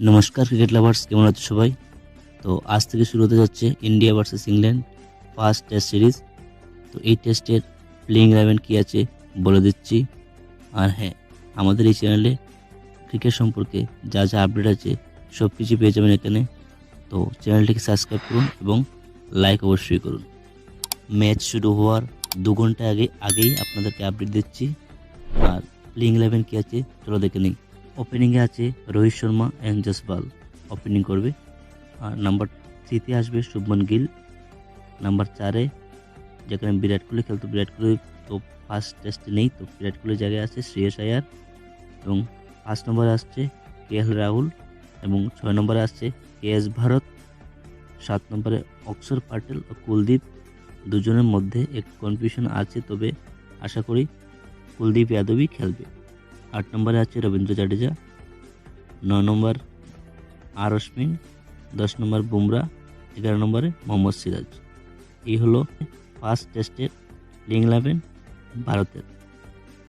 নমস্কার cricket lovers, কেমন আছো সবাই? তো আজ থেকে শুরু হতে যাচ্ছে India versus England first test series. তো এই টেস্টের প্লেইং 11 কী আছে বলে দিচ্ছি। আর হ্যাঁ, আমাদের এই চ্যানেলে ক্রিকেট সম্পর্কে যা যা আপডেট আছে সব কিছু পেয়ে যাবেন এখানে। তো চ্যানেলটিকে সাবস্ক্রাইব করুন এবং লাইক অবশ্যই করুন। ম্যাচ শুরু হওয়ার 2 ঘন্টা আগেই আপনাদেরকে আপডেট দিচ্ছি। আর প্লেইং 11 কী আছে চলো দেখে নিই। ওপেনিংয়ে আছে রোহিত শর্মা অ্যান্ড জসপাল, ওপেনিং করবে। আর নাম্বার 3-তে আসবে শুভমন গিল। নাম্বার 4-এ যেখানে বিরাট কোহলি খেলতো, বিরাট কোহলি তো ফার্স্ট টেস্টে নেই, তো বিরাট কোহলির জায়গায় আছে শ্রেয়স আয়ার। এবং 5 নম্বরে আসছে KL রাহুল এবং 6 নম্বরে আসছে KS ভারত। 7 নম্বরে অক্ষর প্যাটেল ও কুলদীপ। দুজনের মধ্যে একটু কনফিউশন আছে, তবে আশা করি কুলদীপ যাদবই খেলবে। 8 নম্বরে আছে রবীন্দ্র জাডেজা। 9 নম্বর অশ্বিন। 10 নম্বর বুমরা। 11 নম্বরে মোহাম্মদ সিরাজ। এই হলো ফার্স্ট টেস্টের প্লেইং 11 ভারতের।